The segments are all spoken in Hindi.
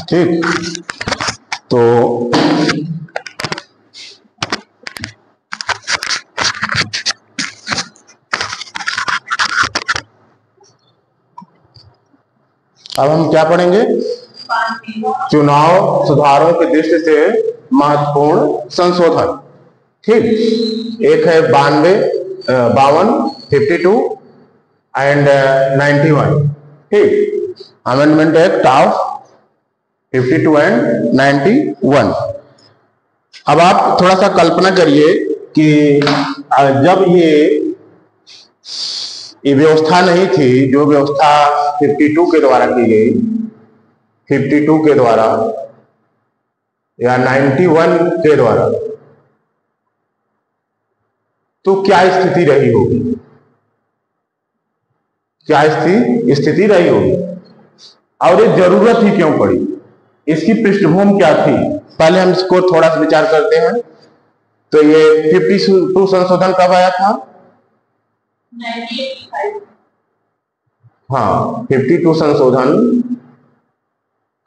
ठीक। तो अब हम क्या पढ़ेंगे? चुनाव सुधारों की दृष्टि से महत्वपूर्ण संशोधन। ठीक, एक है 52 52 एंड 91। ठीक, अमेंडमेंट एक्ट ऑफ 52 एंड 91। अब आप थोड़ा सा कल्पना करिए कि जब ये व्यवस्था नहीं थी, जो व्यवस्था 52 के द्वारा की गई, 52 के द्वारा या 91 के द्वारा, तो क्या स्थिति रही होगी? क्या स्थिति रही होगी और ये जरूरत ही क्यों पड़ी? इसकी पृष्ठभूमि क्या थी? पहले हम इसको थोड़ा सा विचार करते हैं। तो ये 52 संशोधन कब आया था? 1985। हाँ, 52 संशोधन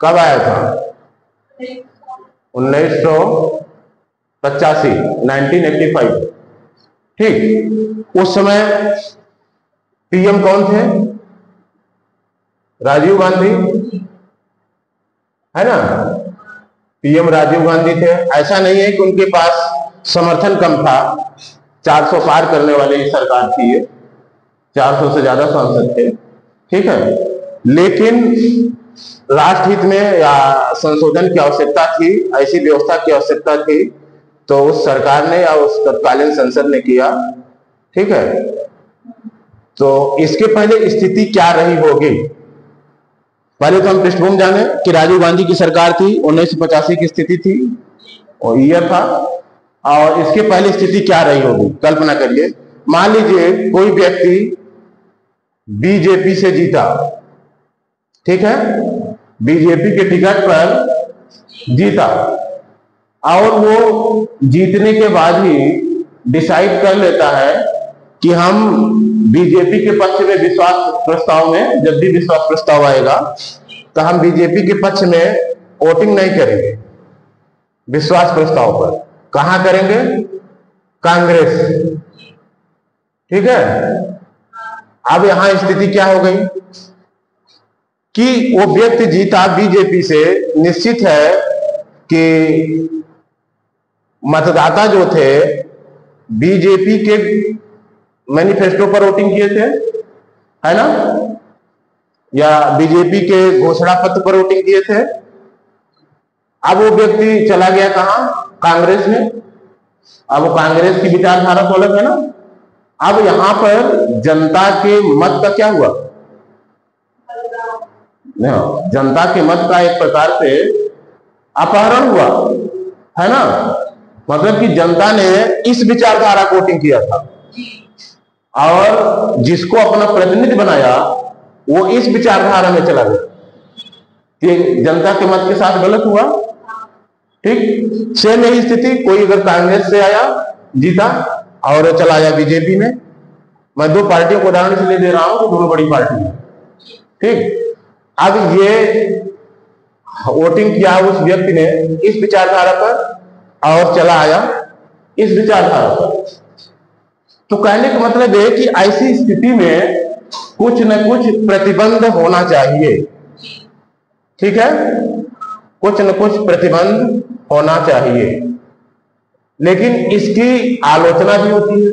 कब आया था? 1985। ठीक, उस समय पीएम कौन थे? राजीव गांधी, है ना? पीएम राजीव गांधी थे। ऐसा नहीं है कि उनके पास समर्थन कम था, 400 पार करने वाली सरकार थी ये, 400 से ज्यादा सांसद थे। ठीक है, लेकिन राष्ट्रहित में या संशोधन की आवश्यकता थी, ऐसी व्यवस्था की आवश्यकता थी, तो उस सरकार ने या उस तत्कालीन संसद ने किया। ठीक है, तो इसके पहले स्थिति क्या रही होगी? पहले तो हम पृष्ठभूमि जाने कि राजीव गांधी की सरकार थी, 1985 की स्थिति थी और ईयर था। और इसके पहले स्थिति क्या रही होगी? कल्पना करिए, मान लीजिए कोई व्यक्ति बीजेपी से जीता, ठीक है, बीजेपी के टिकट पर जीता, और वो जीतने के बाद ही डिसाइड कर लेता है कि हम बीजेपी के पक्ष में विश्वास प्रस्ताव में, जब भी विश्वास प्रस्ताव आएगा तो हम बीजेपी के पक्ष में वोटिंग नहीं करेंगे विश्वास प्रस्ताव पर। कहां करेंगे? कांग्रेस। ठीक है, अब यहां स्थिति क्या हो गई कि वो व्यक्ति जीता बीजेपी से, निश्चित है कि मतदाता जो थे बीजेपी के मैनिफेस्टो पर वोटिंग किए थे, है ना, या बीजेपी के घोषणा पत्र पर वोटिंग किए थे। अब वो व्यक्ति चला गया कहां? कांग्रेस में। अब वो कांग्रेस की विचारधारा तो अलग है ना। अब यहां पर जनता के मत का क्या हुआ? जनता के मत का एक प्रकार से अपहरण हुआ, है ना। मतलब कि जनता ने इस विचारधारा को वोटिंग किया था और जिसको अपना प्रतिनिधि बनाया वो इस विचारधारा में चला गया, कि जनता के मत के साथ गलत हुआ। ठीक, सेम यही स्थिति, कोई अगर कांग्रेस से आया, जीता और चला आया बीजेपी में। मैं दो पार्टियों को उदाहरण से ले दे रहा हूं, तो दोनों बड़ी पार्टी है। ठीक, अब ये वोटिंग किया उस व्यक्ति ने इस विचारधारा पर और चला आया इस विचारधारा पर। तो कहने का मतलब है कि ऐसी स्थिति में कुछ न कुछ प्रतिबंध होना चाहिए। ठीक है, कुछ न कुछ प्रतिबंध होना चाहिए, लेकिन इसकी आलोचना भी होती है।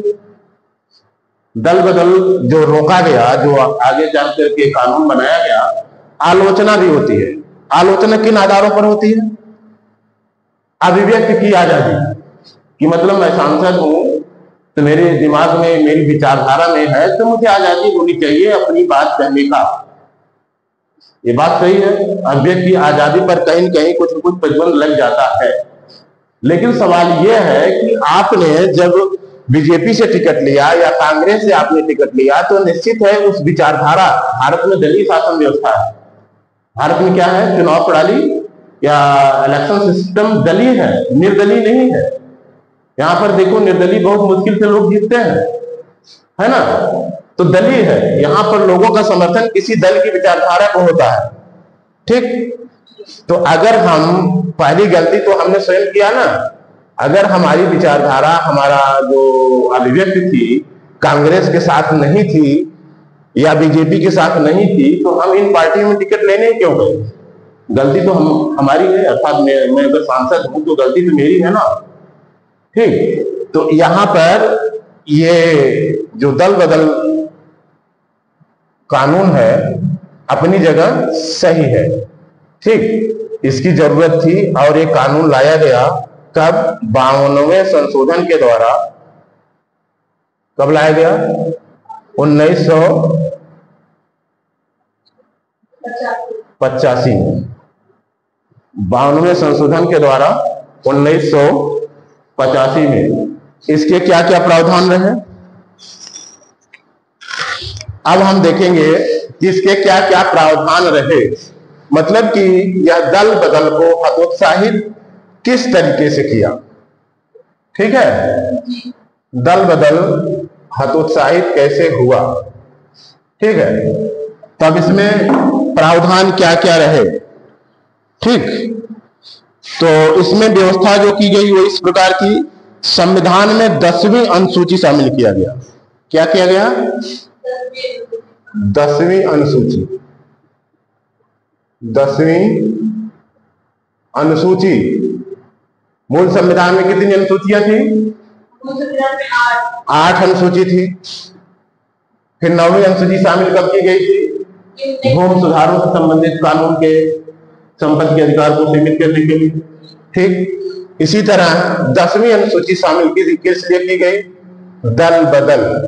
दल बदल जो रोका गया, जो आगे चल करके कानून बनाया गया, आलोचना भी होती है। आलोचना किन आधारों पर होती है? अभिव्यक्ति की आजादी, कि मतलब मैं सांसद हूं तो मेरे दिमाग में, मेरी विचारधारा में है, तो मुझे आजादी होनी चाहिए अपनी बात कहने का। ये बात सही है, अभिव्यक्ति की आजादी पर कहीं न कहीं कुछ न कुछ प्रतिबंध लग जाता है। लेकिन सवाल यह है कि आपने जब बीजेपी से टिकट लिया या कांग्रेस से आपने टिकट लिया, तो निश्चित है उस विचारधारा, भारत में दलीय शासन व्यवस्था है। भारत में क्या है? चुनाव प्रणाली या इलेक्शन सिस्टम दलीय है, निर्दलीय नहीं है। यहां पर देखो, निर्दलीय बहुत मुश्किल से लोग जीतते हैं, है ना। तो दलीय है, यहां पर लोगों का समर्थन किसी दल की विचारधारा को होता है। ठीक, तो अगर हम, पहली गलती तो हमने स्वयं किया ना, अगर हमारी विचारधारा, हमारा जो अभिव्यक्ति थी कांग्रेस के साथ नहीं थी या बीजेपी के साथ नहीं थी, तो हम इन पार्टियों में टिकट लेने क्यों गए? गलती तो हमारी है, अर्थात मैं अगर सांसद हूं तो गलती तो मेरी है ना। ठीक, तो यहां पर ये जो दल बदल कानून है अपनी जगह सही है। ठीक, इसकी जरूरत थी और ये कानून लाया गया कब? 52वें संशोधन के द्वारा। कब लाया गया? 1985 में। 52वें संशोधन के द्वारा 1985 में। इसके क्या क्या प्रावधान रहे, अब हम देखेंगे इसके क्या क्या प्रावधान रहे। मतलब कि यह दल बदल को हतोत्साहित किस तरीके से किया। ठीक है, दल बदल हतोत्साहित कैसे हुआ। ठीक है, तब इसमें प्रावधान क्या क्या रहे। ठीक, तो इसमें व्यवस्था जो की गई वो इस प्रकार की, संविधान में 10वीं अनुसूची शामिल किया गया। क्या किया गया? 10वीं अनुसूची। 10वीं अनुसूची। मूल संविधान में कितनी अनुसूचियां थी? 8 अनुसूची थी। फिर 9वीं अनुसूची शामिल कब की गई थी? भूमि सुधारों से संबंधित कानून के संपत्ति के अधिकार को सीमित करने के लिए। ठीक, इसी तरह 10वीं अनुसूची शामिल किस लिए की गई? दल बदल।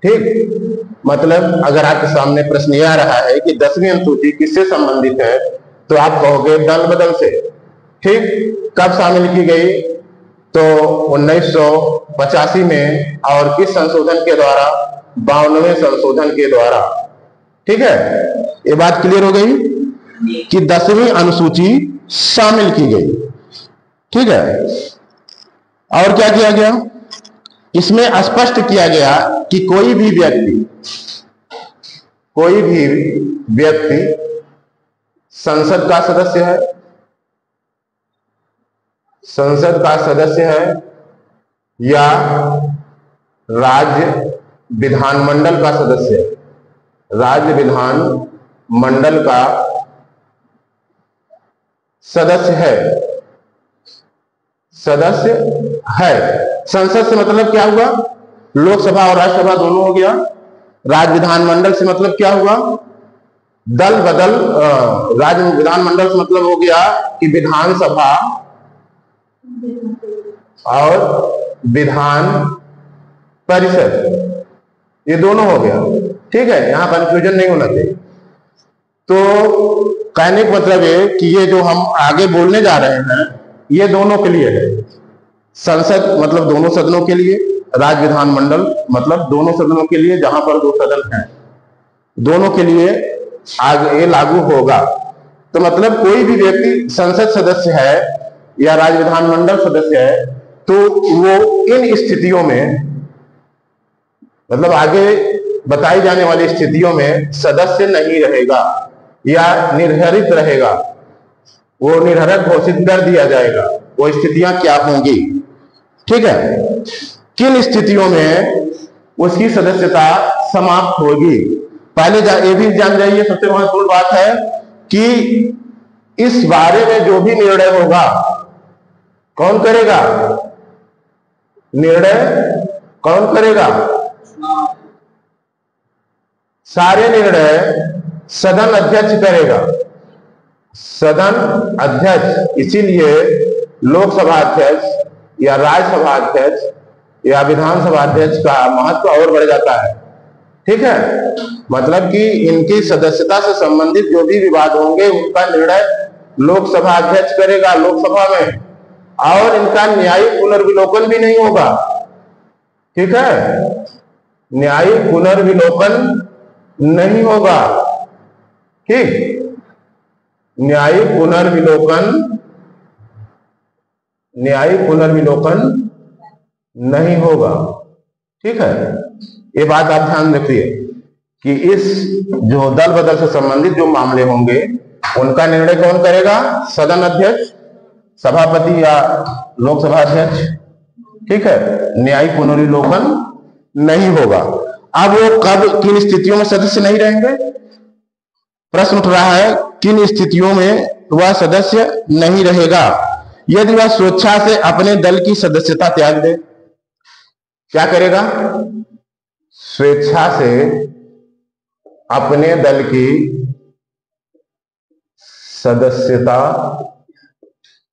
ठीक, मतलब अगर आपके सामने प्रश्न यह आ रहा है कि 10वीं अनुसूची किससे संबंधित है, तो आप कहोगे दल बदल से। ठीक, कब शामिल की गई? तो 1985 में। और किस संशोधन के द्वारा? 52वें संशोधन के द्वारा। ठीक है, ये बात क्लियर हो गई कि 10वीं अनुसूची शामिल की गई। ठीक है, और क्या किया गया? इसमें स्पष्ट किया गया कि कोई भी व्यक्ति संसद का सदस्य है, संसद का सदस्य है या राज्य विधानमंडल का सदस्य है, राज्य विधान मंडल का सदस्य है, सदस्य है। संसद से मतलब क्या हुआ? लोकसभा और राज्यसभा दोनों हो गया। राज्य विधानमंडल से मतलब क्या हुआ? दल बदल। राज्य विधानमंडल से मतलब हो गया कि विधानसभा और विधान परिषद, ये दोनों हो गया। ठीक है, यहां कंफ्यूजन नहीं होना चाहिए। तो कहने का मतलब है कि ये जो हम आगे बोलने जा रहे हैं ये दोनों के लिए है। संसद मतलब दोनों सदनों के लिए, राज्य विधानमंडल मतलब दोनों सदनों के लिए, जहां पर 2 सदन हैं, दोनों के लिए आगे ये लागू होगा। तो मतलब कोई भी व्यक्ति संसद सदस्य है या राज्य विधानमंडल सदस्य है, तो वो इन स्थितियों में, मतलब आगे बताई जाने वाली स्थितियों में सदस्य नहीं रहेगा या निर्धारित रहेगा, वो निर्धारित घोषित कर दिया जाएगा। वो स्थितियां क्या होंगी? ठीक है, किन स्थितियों में उसकी सदस्यता समाप्त होगी। पहले ये भी जान जाइए, सबसे महत्वपूर्ण बात है कि इस बारे में जो भी निर्णय होगा कौन करेगा? निर्णय कौन करेगा? सारे निर्णय सदन अध्यक्ष करेगा। सदन अध्यक्ष, इसीलिए लोकसभा अध्यक्ष या राज्यसभा अध्यक्ष या विधानसभा अध्यक्ष का महत्व और बढ़ जाता है। ठीक है, मतलब कि इनकी सदस्यता से संबंधित जो भी विवाद होंगे उनका निर्णय लोकसभा अध्यक्ष करेगा लोकसभा में, और इनका न्यायिक पुनर्विलोकन भी नहीं होगा। ठीक है, न्यायिक पुनर्विलोकन नहीं होगा। ठीक, न्यायिक पुनर्विलोकन नहीं होगा। ठीक है, ये बात आप ध्यान रखिए कि इस जो दल बदल से संबंधित जो मामले होंगे उनका निर्णय कौन करेगा? सदन अध्यक्ष, सभापति या लोकसभा अध्यक्ष। ठीक है, न्यायिक पुनर्विलोकन नहीं होगा। अब वो कब, किन स्थितियों में सदस्य नहीं रहेंगे? प्रश्न उठ रहा है किन स्थितियों में वह सदस्य नहीं रहेगा? यदि वह स्वेच्छा से अपने दल की सदस्यता त्याग दे। क्या करेगा? स्वेच्छा से अपने दल की सदस्यता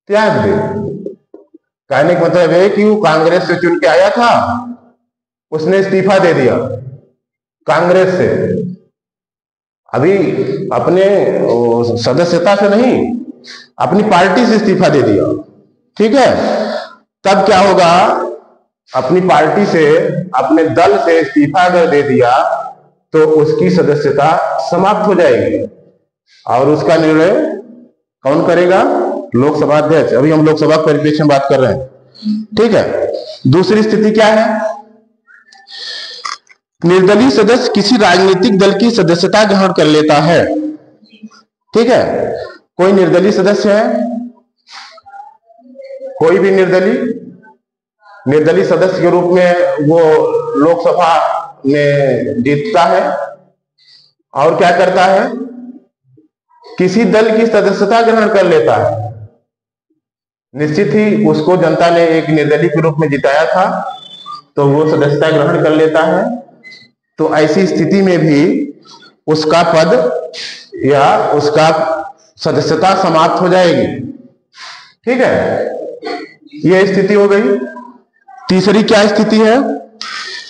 त्याग दे। कहने का मतलब है कि वो कांग्रेस से चुन के आया था, उसने इस्तीफा दे दिया कांग्रेस से, अभी अपने सदस्यता से नहीं, अपनी पार्टी से इस्तीफा दे दिया। ठीक है, तब क्या होगा? अपनी पार्टी से, अपने दल से इस्तीफा अगर दे दिया तो उसकी सदस्यता समाप्त हो जाएगी और उसका निर्णय कौन करेगा? लोकसभा अध्यक्ष। अभी हम लोकसभा के परिप्रेक्ष्य में बात कर रहे हैं। ठीक है, दूसरी स्थिति क्या है? निर्दलीय सदस्य किसी राजनीतिक दल की सदस्यता ग्रहण कर लेता है। ठीक है, कोई निर्दलीय सदस्य है, कोई भी निर्दलीय सदस्य के रूप में वो लोकसभा में जीतता है और क्या करता है? किसी दल की सदस्यता ग्रहण कर लेता है। निश्चित ही उसको जनता ने एक निर्दलीय के रूप में जिताया था तो वो सदस्यता ग्रहण कर लेता है। तो ऐसी स्थिति में भी उसका पद या उसका सदस्यता समाप्त हो जाएगी। ठीक है, यह स्थिति हो गई। तीसरी क्या स्थिति है?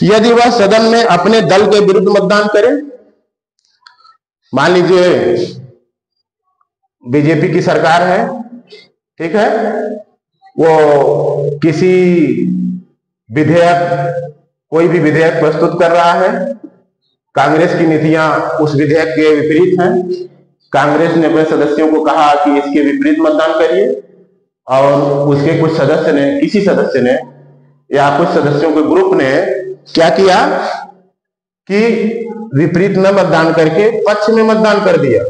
यदि वह सदन में अपने दल के विरुद्ध मतदान करे। मान लीजिए बीजेपी की सरकार है, ठीक है, वो किसी विधेयक, कोई भी विधेयक प्रस्तुत कर रहा है, कांग्रेस की नीतियां उस विधेयक के विपरीत हैं, कांग्रेस ने अपने सदस्यों को कहा कि इसके विपरीत मतदान करिए और उसके कुछ सदस्य ने, किसी सदस्य ने या कुछ सदस्यों के ग्रुप ने क्या किया कि विपरीत न मतदान करके पक्ष में मतदान कर दिया।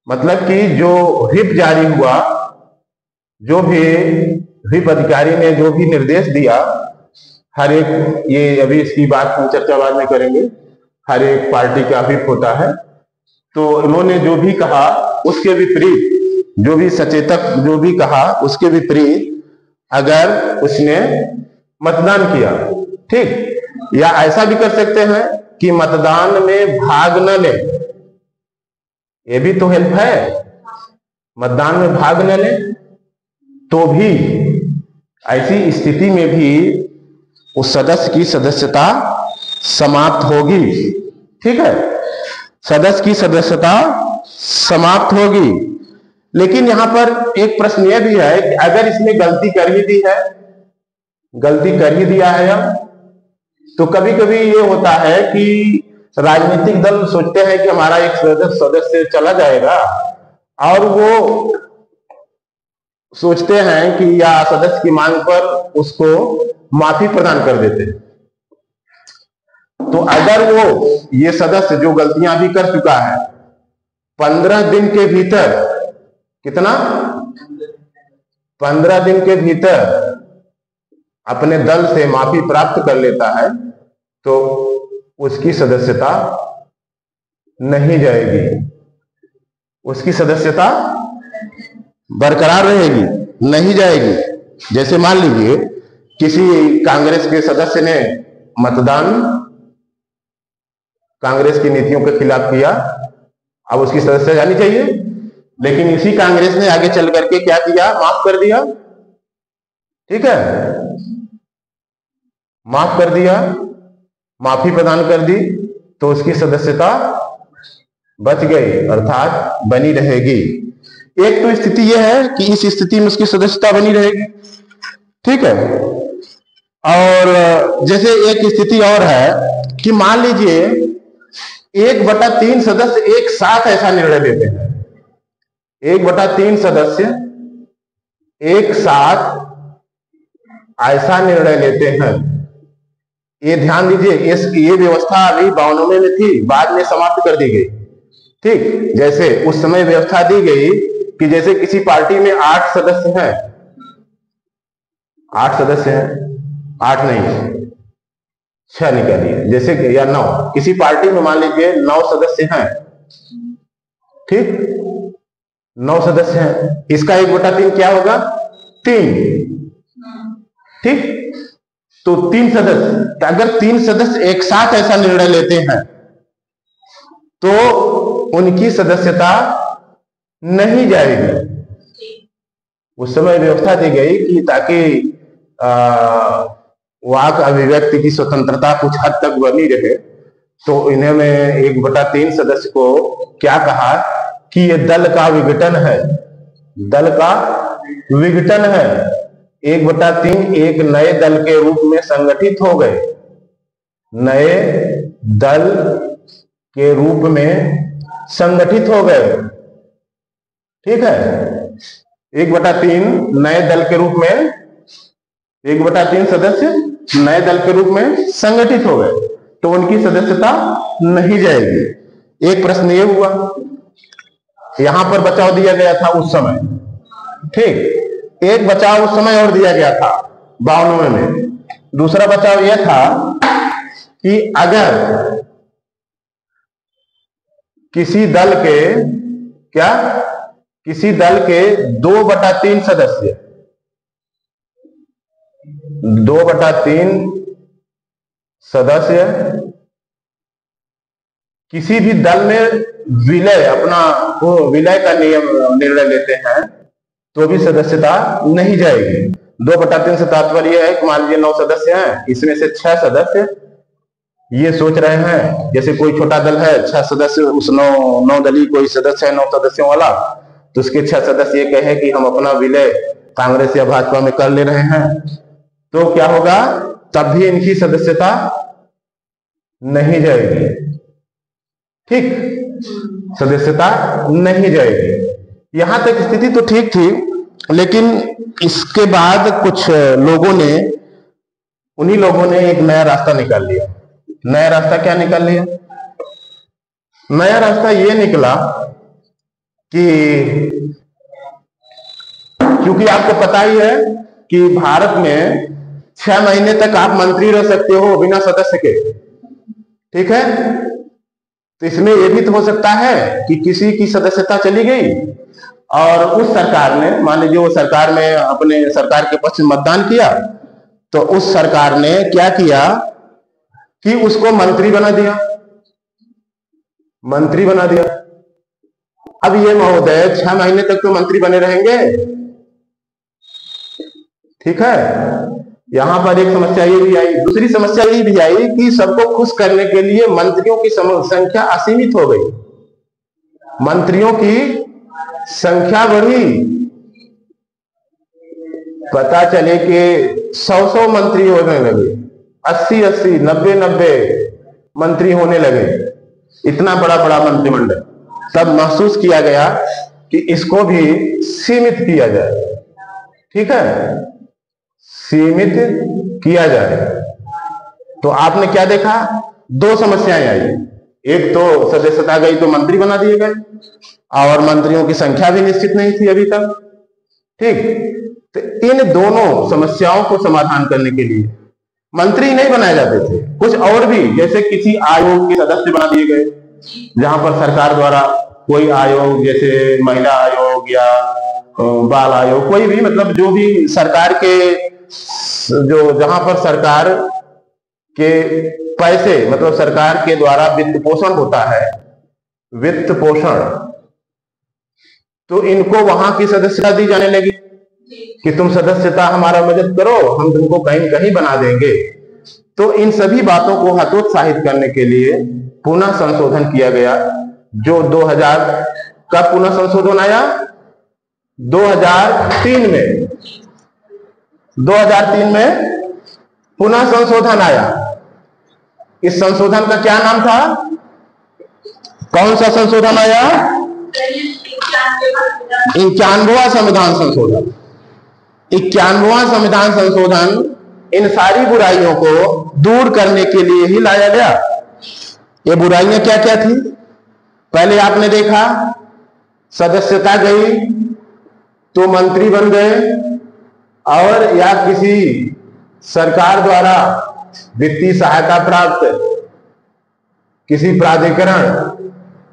मतलब कि जो व्हिप जारी हुआ, जो भी व्हिप अधिकारी ने जो भी निर्देश दिया, हर एक, ये अभी इसकी बात हम चर्चा बाद में करेंगे, हर एक पार्टी का व्हिप होता है, तो उन्होंने जो भी कहा उसके विपरीत, जो भी सचेतक जो भी कहा उसके विपरीत अगर उसने मतदान किया, ठीक, या ऐसा भी कर सकते हैं कि मतदान में भाग न ले, ये भी तो हेल्प है, मतदान में भाग न ले, तो भी ऐसी स्थिति में भी उस सदस्य की सदस्यता समाप्त होगी। ठीक है, सदस्य की सदस्यता समाप्त होगी। लेकिन यहां पर एक प्रश्न यह भी है कि अगर इसने गलती कर ही दी है, गलती कर ही दिया है, तो कभी कभी ये होता है कि राजनीतिक दल सोचते हैं कि हमारा एक सदस्य चला जाएगा और वो सोचते हैं कि या सदस्य की मांग पर उसको माफी प्रदान कर देते हैं। तो अगर वो ये सदस्य जो गलतियां भी कर चुका है 15 दिन के भीतर, कितना, 15 दिन के भीतर अपने दल से माफी प्राप्त कर लेता है तो उसकी सदस्यता नहीं जाएगी, उसकी सदस्यता बरकरार रहेगी, नहीं जाएगी। जैसे मान लीजिए किसी कांग्रेस के सदस्य ने मतदान कांग्रेस की नीतियों के खिलाफ किया, अब उसकी सदस्यता जानी चाहिए, लेकिन इसी कांग्रेस ने आगे चल करके क्या किया? माफ कर दिया। ठीक है, माफ कर दिया, माफी प्रदान कर दी, तो उसकी सदस्यता बच गई, अर्थात बनी रहेगी। एक तो स्थिति यह है कि इस स्थिति में उसकी सदस्यता बनी रहेगी। ठीक है, और जैसे एक स्थिति और है कि मान लीजिए 1/3 सदस्य एक साथ ऐसा निर्णय लेते हैं, 1/3 सदस्य एक साथ ऐसा निर्णय लेते हैं। ये ध्यान दीजिए, ये व्यवस्था अभी 92 में थी, बाद में समाप्त कर दी गई। ठीक, जैसे उस समय व्यवस्था दी गई कि जैसे किसी पार्टी में 8 सदस्य हैं, 8 सदस्य हैं, 8 नहीं 6 निकालिए, जैसे या 9, किसी पार्टी में मान लीजिए 9 सदस्य हैं, ठीक, 9 सदस्य हैं, इसका 1/3 क्या होगा? 3, ठीक। तो 3 सदस्य, अगर 3 सदस्य एक साथ ऐसा निर्णय लेते हैं तो उनकी सदस्यता नहीं जाएगी। उस समय व्यवस्था दी गई कि ताकि वाक अभिव्यक्ति की स्वतंत्रता कुछ हद तक बनी रहे, तो इन्हें में 1/3 सदस्य को क्या कहा कि ये दल का विघटन है, दल का विघटन है। 1/3 एक नए दल के रूप में संगठित हो गए, नए दल के रूप में संगठित हो गए, ठीक है। 1/3 नए दल के रूप में, 1/3 सदस्य नए दल के रूप में संगठित हो गए, तो उनकी सदस्यता नहीं जाएगी। एक प्रश्न ये हुआ, यहां पर बचाव दिया गया था उस समय, ठीक, एक बचाव उस समय और दिया गया था 92 में। दूसरा बचाव यह था कि अगर किसी दल के क्या, किसी दल के 2/3 सदस्य, 2/3 सदस्य किसी भी दल में विलय, अपना वो विलय का निर्णय लेते हैं, तो भी सदस्यता नहीं जाएगी। 2/3 से तात्पर्य है कि मान लीजिए 9 सदस्य हैं, इसमें से 6 सदस्य ये सोच रहे हैं, जैसे कोई छोटा दल है, 6 सदस्य, उस 9 दलीय कोई सदस्य है 9 सदस्यों वाला, तो उसके 6 सदस्य ये कहे कि हम अपना विलय कांग्रेस या भाजपा में कर ले रहे हैं, तो क्या होगा? तब भी इनकी सदस्यता नहीं जाएगी, ठीक, सदस्यता नहीं जाएगी। यहां तक स्थिति तो ठीक थी, लेकिन इसके बाद कुछ लोगों ने, उन्हीं लोगों ने एक नया रास्ता निकाल लिया। नया रास्ता क्या निकाल लिया? नया रास्ता ये निकला कि क्योंकि आपको पता ही है कि भारत में 6 महीने तक आप मंत्री रह सकते हो बिना सदस्य के, ठीक है। तो इसमें यह भी तो हो सकता है कि किसी की सदस्यता चली गई और उस सरकार ने, मान लीजिए वो सरकार में अपने सरकार के पक्ष में मतदान किया, तो उस सरकार ने क्या किया कि उसको मंत्री बना दिया, मंत्री बना दिया। अब ये महोदय 6 महीने तक तो मंत्री बने रहेंगे, ठीक है। यहां पर एक समस्या ये भी आई, दूसरी समस्या ये भी आई कि सबको खुश करने के लिए मंत्रियों की संख्या असीमित हो गई, मंत्रियों की संख्या बढ़ी, पता चले कि 100 मंत्री होने लगे, 80 90 मंत्री होने लगे, इतना बड़ा मंत्रिमंडल। तब महसूस किया गया कि इसको भी सीमित किया जाए, ठीक है, सीमित किया जाए। तो आपने क्या देखा? 2 समस्याएं आई, एक तो सदस्यता गई तो मंत्री बना दिए गए, और मंत्रियों की संख्या भी निश्चित नहीं थी अभी तक, ठीक। तो इन दोनों समस्याओं को समाधान करने के लिए मंत्री नहीं बनाए जाते थे, कुछ और भी, जैसे किसी आयोग के सदस्य बना दिए गए, जहां पर सरकार द्वारा कोई आयोग, जैसे महिला आयोग या बाल आयोग, कोई भी, मतलब जो भी सरकार के, जो जहां पर सरकार के पैसे, मतलब सरकार के द्वारा वित्त पोषण होता है, वित्त पोषण, तो इनको वहां की सदस्यता दी जाने लगी कि तुम सदस्यता हमारा मदद करो, हम तुमको कहीं कहीं बना देंगे। तो इन सभी बातों को हतोत्साहित करने के लिए पुनः संशोधन किया गया, जो 2000 का पुनः संशोधन आया 2003 में, 2003 में पुनः संशोधन आया। इस संशोधन का क्या नाम था? कौन सा संशोधन आया? 91वां संविधान संशोधन। 91वां संविधान संशोधन इन सारी बुराइयों को दूर करने के लिए ही लाया गया। ये बुराइयां क्या क्या थी? पहले आपने देखा सदस्यता गई तो मंत्री बन गए, और या किसी सरकार द्वारा वित्तीय सहायता प्राप्त किसी प्राधिकरण,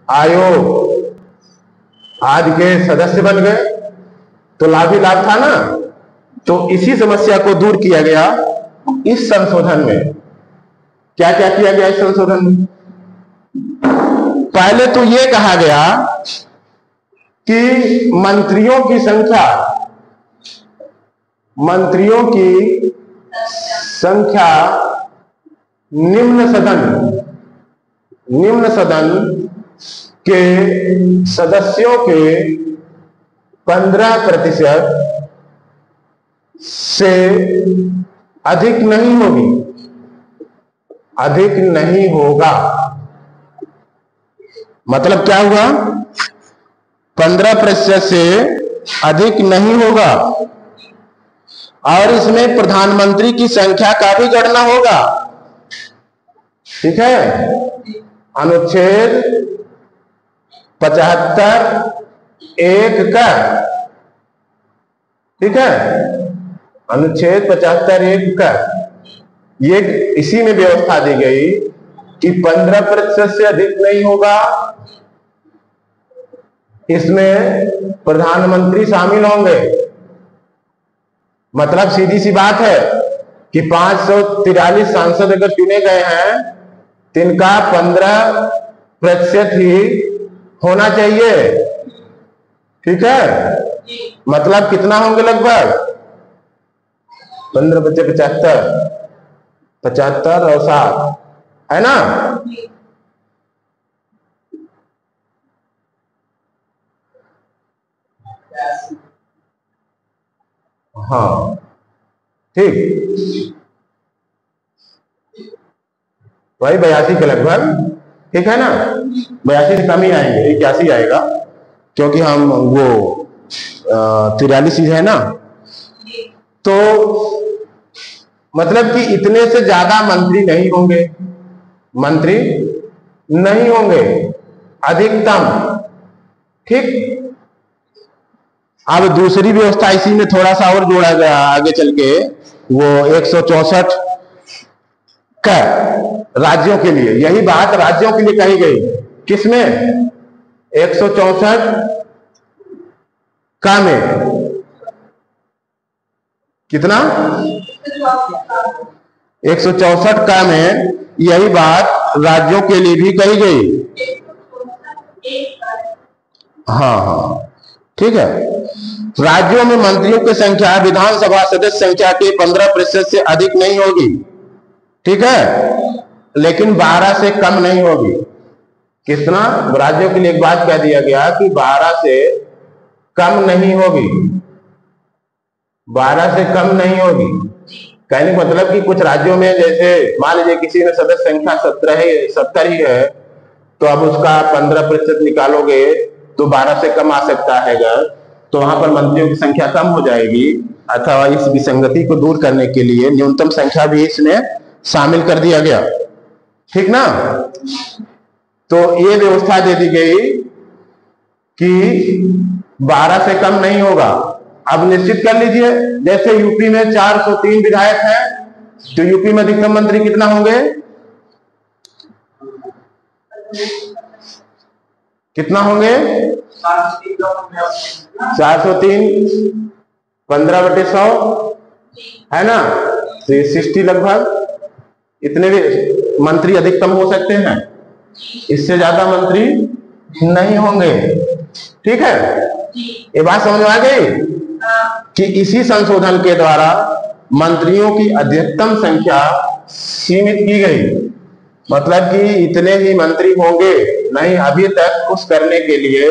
आयोग आदि के सदस्य बन गए, तो लाभ ही लाभ था ना। तो इसी समस्या को दूर किया गया इस संशोधन में। क्या क्या किया गया इस संशोधन में? पहले तो यह कहा गया कि मंत्रियों की संख्या निम्न सदन के सदस्यों के 15% से अधिक नहीं होगा। मतलब क्या हुआ? 15% से अधिक नहीं होगा, और इसमें प्रधानमंत्री की संख्या का भी गणना होगा। ठीक है, अनुच्छेद 75(1) का, ठीक है, अनुच्छेद 75(1) का ये इसी में व्यवस्था दी गई कि 15% से अधिक नहीं होगा, इसमें प्रधानमंत्री शामिल होंगे। मतलब सीधी सी बात है कि 543 सांसद अगर चुने गए हैं, तिनका 15% ही होना चाहिए। ठीक है, मतलब कितना होंगे? लगभग 15 बच्चे 75 और 7 है ना। हाँ, ठीक, वही 82 के लगभग। ठीक है ना, 82 से कम ही आएंगे, 81 आएगा, क्योंकि हम वो 43 है ना। तो मतलब कि इतने से ज्यादा मंत्री नहीं होंगे, अधिकतम। ठीक, अब दूसरी व्यवस्था इसी में थोड़ा सा और जोड़ा गया आगे चल के, वो 164 का राज्यों के लिए। यही बात राज्यों के लिए कही गई। किसमें? 164 का में कितना? 164 का में यही बात राज्यों के लिए भी कही गई। हाँ, ठीक है। राज्यों में मंत्रियों की संख्या विधानसभा सदस्य संख्या के 15% से अधिक नहीं होगी। ठीक है, लेकिन 12 से कम नहीं होगी। कितना? राज्यों के लिए एक बात कह दिया गया कि 12 से कम नहीं होगी, 12 से कम नहीं होगी। कहने का मतलब कि कुछ राज्यों में, जैसे मान लीजिए किसी में सदस्य संख्या 70 ही है, तो अब उसका 15% निकालोगे तो 12 से कम आ सकता है, तो वहां पर मंत्रियों की संख्या कम हो जाएगी। अथवा इस विसंगति को दूर करने के लिए न्यूनतम संख्या भी इसमें शामिल कर दिया गया। ठीक ना। तो ये व्यवस्था दे दी गई कि 12 से कम नहीं होगा। अब निश्चित कर लीजिए, जैसे यूपी में 403 विधायक हैं, तो यूपी में अधिकतम मंत्री कितना होंगे? कितना होंगे? 403 15/100 है ना, 360 लगभग। इतने भी मंत्री अधिकतम हो सकते हैं, इससे ज्यादा मंत्री नहीं होंगे। ठीक है, ये बात समझ में आ गई कि इसी संशोधन के द्वारा मंत्रियों की अधिकतम संख्या सीमित की गई। मतलब कि इतने ही मंत्री होंगे नहीं। अभी तक कुछ करने के लिए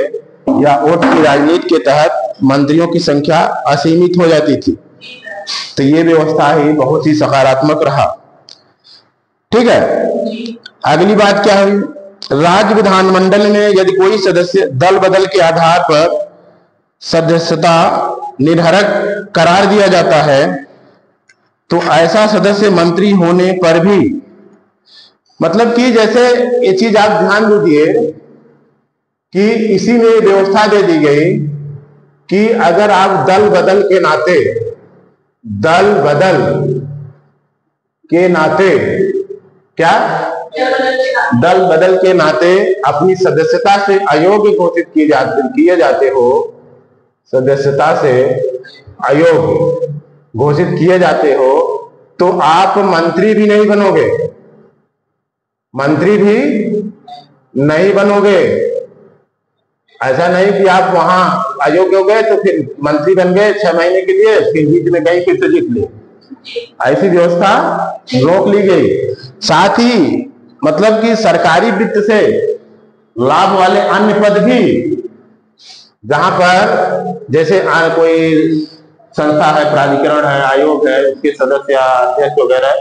या वोट की राजनीति के तहत मंत्रियों की संख्या असीमित हो जाती थी। तो ये व्यवस्था ही बहुत ही सकारात्मक रहा। ठीक है, अगली बात क्या हुई? राज्य विधानमंडल में यदि कोई सदस्य दल बदल के आधार पर सदस्यता निर्धारक करार दिया जाता है, तो ऐसा सदस्य मंत्री होने पर भी, मतलब कि जैसे ये चीज आप ध्यान दीजिए कि इसी में व्यवस्था दे दी गई कि अगर आप दल बदल के नाते अपनी सदस्यता से अयोग्य घोषित किए जाते हो, सदस्यता से अयोग्य घोषित किए जाते हो, तो आप मंत्री भी नहीं बनोगे। ऐसा नहीं कि आप वहां अयोग्य हो गए तो फिर मंत्री बन गए 6 महीने के लिए, फिर बीच में कहीं फिर से जीत लिए। ऐसी व्यवस्था रोक ली गई। साथ ही मतलब कि सरकारी वित्त से लाभ वाले अन्य पद भी, जहां पर जैसे कोई संस्था है, प्राधिकरण है, आयोग है, उसके सदस्य या अध्यक्ष वगैरह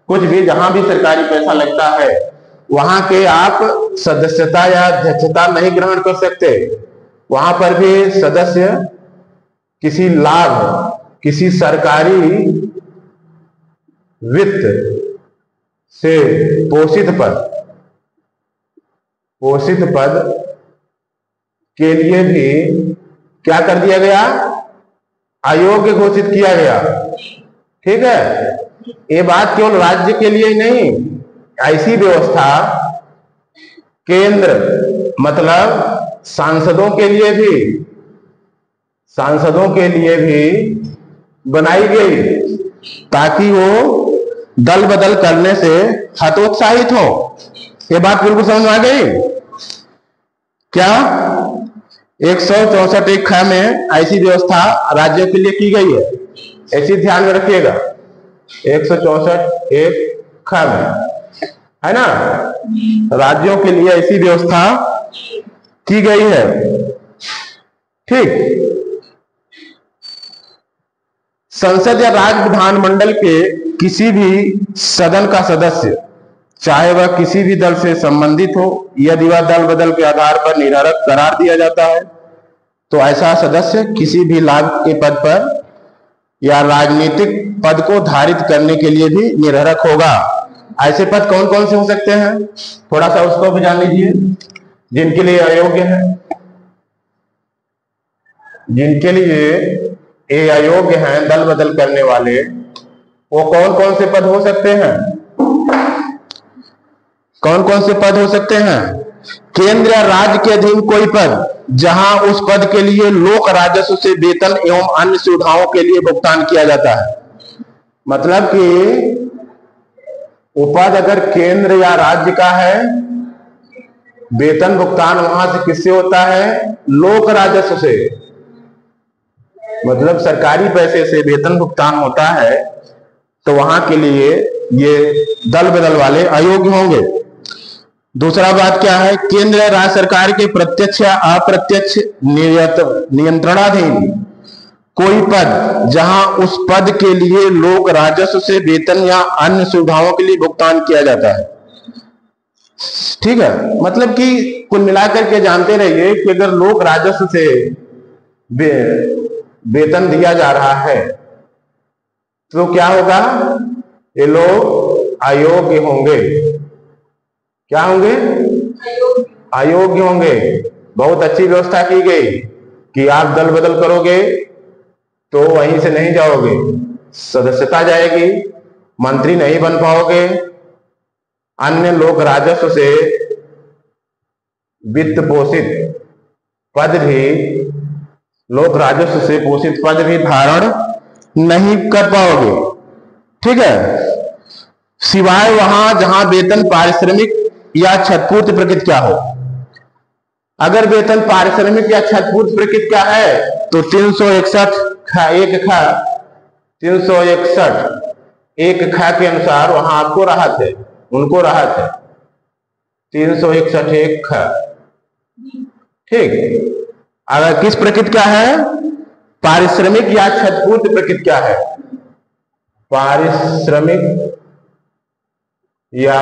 कुछ भी, जहां भी सरकारी पैसा लगता है वहां के आप सदस्यता या अध्यक्षता नहीं ग्रहण कर सकते। वहां पर भी सदस्य किसी लाभ, किसी सरकारी वित्त से पोषित पद के लिए भी क्या कर दिया गया, अयोग्य घोषित किया गया। ठीक है, ये बात केवल राज्य के लिए ही नहीं, ऐसी व्यवस्था केंद्र मतलब सांसदों के लिए भी बनाई गई, ताकि वो दल बदल करने से हतोत्साहित हो। ये बात बिल्कुल समझ में आ गई क्या? 164 एक ख में ऐसी व्यवस्था राज्यों के लिए की गई है, ऐसी ध्यान में रखिएगा। 164 एक ख में है ना, राज्यों के लिए ऐसी व्यवस्था की गई है। ठीक, संसद या राज्य विधानमंडल के किसी भी सदन का सदस्य, चाहे वह किसी भी दल से संबंधित हो, यदि वह दल बदल के आधार पर निरर्हक करार दिया जाता है तो ऐसा सदस्य किसी भी लाभ के पद पर या राजनीतिक पद को धारित करने के लिए भी निरर्हक होगा। ऐसे पद कौन कौन से हो सकते हैं, थोड़ा सा उसको भी जान लीजिए। जिनके लिए अयोग्य है, जिनके लिए ये अयोग्य हैं दल बदल करने वाले, वो कौन कौन से पद हो सकते हैं? कौन कौन से पद हो सकते हैं? केंद्र या राज्य के अधीन कोई पद जहां उस पद के लिए लोक राजस्व से वेतन एवं अन्य सुविधाओं के लिए भुगतान किया जाता है। मतलब कि उपद अगर केंद्र या राज्य का है, वेतन भुगतान वहां से किससे होता है? लोक राजस्व से, मतलब सरकारी पैसे से वेतन भुगतान होता है, तो वहां के लिए ये दल बदल वाले अयोग्य होंगे। दूसरा बात क्या है? केंद्र या राज्य सरकार के प्रत्यक्ष या अप्रत्यक्ष नियंत्रणाधीन कोई पद जहां उस पद के लिए लोक राजस्व से वेतन या अन्य सुविधाओं के लिए भुगतान किया जाता है। ठीक है, मतलब कि कुल मिलाकर के जानते रहिए कि अगर लोक राजस्व से वेतन दिया जा रहा है तो क्या होगा? ये लोग अयोग्य होंगे। क्या होंगे? अयोग्य होंगे। बहुत अच्छी व्यवस्था की गई कि आप दल बदल करोगे तो वहीं से नहीं जाओगे, सदस्यता जाएगी, मंत्री नहीं बन पाओगे, अन्य लोक राजस्व से वित्त पोषित पद भी, लोक राजस्व से पोषित पद भी धारण नहीं कर पाओगे। ठीक है, सिवाय वहां जहां वेतन पारिश्रमिक या छतपूर्ति प्रकृति क्या हो। अगर वेतन पारिश्रमिक या छतपूर्ति प्रकृति क्या है तो 361 एक ख के अनुसार वहां आपको राहत है, उनको राहत है। 361 एक ख। ठीक, अगर किस प्रकृति क्या है? पारिश्रमिक या क्षतिपूर्ति प्रकृति क्या है? पारिश्रमिक या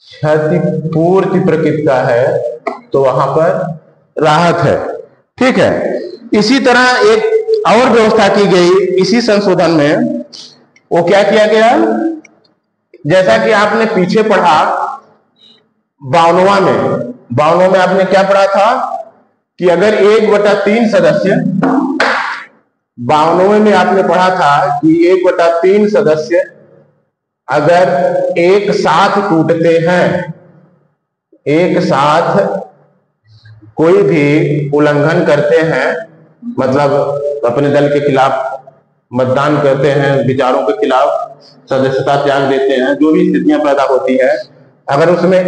क्षतिपूर्ति प्रकृति का है तो वहां पर राहत है। ठीक है, इसी तरह एक और व्यवस्था की गई इसी संशोधन में। वो क्या किया गया? जैसा कि आपने पीछे पढ़ा 52वां में, 52 में आपने क्या पढ़ा था कि अगर 1/3 सदस्य, 92 में आपने पढ़ा था कि 1/3 सदस्य अगर एक साथ टूटते हैं, एक साथ कोई भी उल्लंघन करते हैं, मतलब अपने दल के खिलाफ मतदान करते हैं, विचारों के खिलाफ सदस्यता त्याग देते हैं, जो भी स्थितियां पैदा होती है, अगर उसमें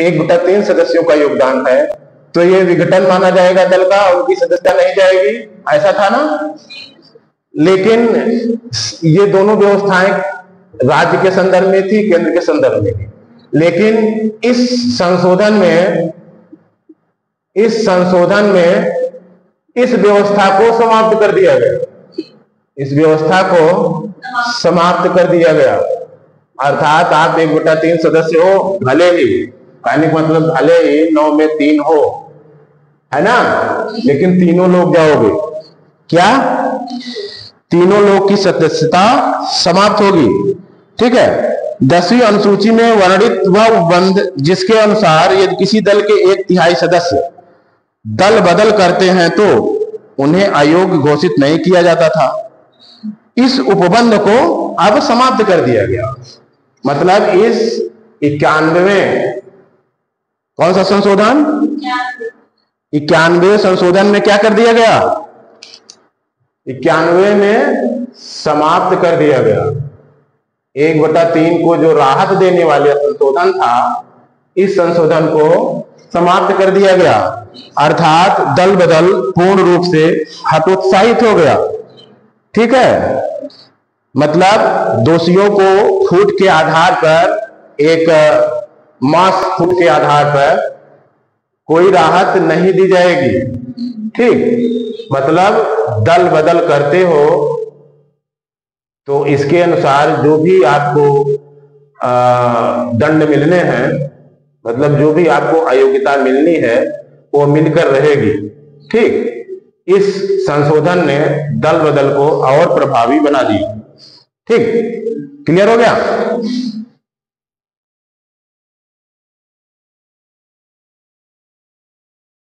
1/3 सदस्यों का योगदान है तो ये विघटन माना जाएगा दल का, उनकी सदस्यता नहीं जाएगी, ऐसा था ना। लेकिन ये दोनों व्यवस्थाएं राज्य के संदर्भ में थी, केंद्र के संदर्भ में थी। लेकिन इस संशोधन में इस व्यवस्था को समाप्त कर दिया गया, इस व्यवस्था को समाप्त कर दिया गया। अर्थात आप 1/3 सदस्य हो, भले ही कहने का मतलब भले ही 9 में 3 हो, है ना, लेकिन तीनों लोग जाओगे, क्या तीनों लोग की सदस्यता समाप्त होगी। ठीक है। 10वीं अनुसूची में वर्णित वह उपबंध जिसके अनुसार यदि किसी दल के 1/3 सदस्य दल बदल करते हैं तो उन्हें अयोग्य घोषित नहीं किया जाता था, इस उपबंध को अब समाप्त कर दिया गया। मतलब इस 91वें कौन सा संशोधन, 91वें संशोधन में क्या कर दिया गया, 91 में समाप्त कर दिया गया। 1/3 को जो राहत देने वाले संशोधन था, इस संशोधन को समाप्त कर दिया गया। अर्थात दल बदल पूर्ण रूप से हतोत्साहित हो गया। ठीक है। मतलब दोषियों को फूट के आधार पर, एक मास फूट के आधार पर कोई राहत नहीं दी जाएगी। ठीक। मतलब दल बदल करते हो तो इसके अनुसार जो भी आपको दंड मिलने हैं, मतलब जो भी आपको अयोग्यता मिलनी है वो मिलकर रहेगी। ठीक। इस संशोधन ने दल बदल को और प्रभावी बना दिया। ठीक। क्लियर हो गया।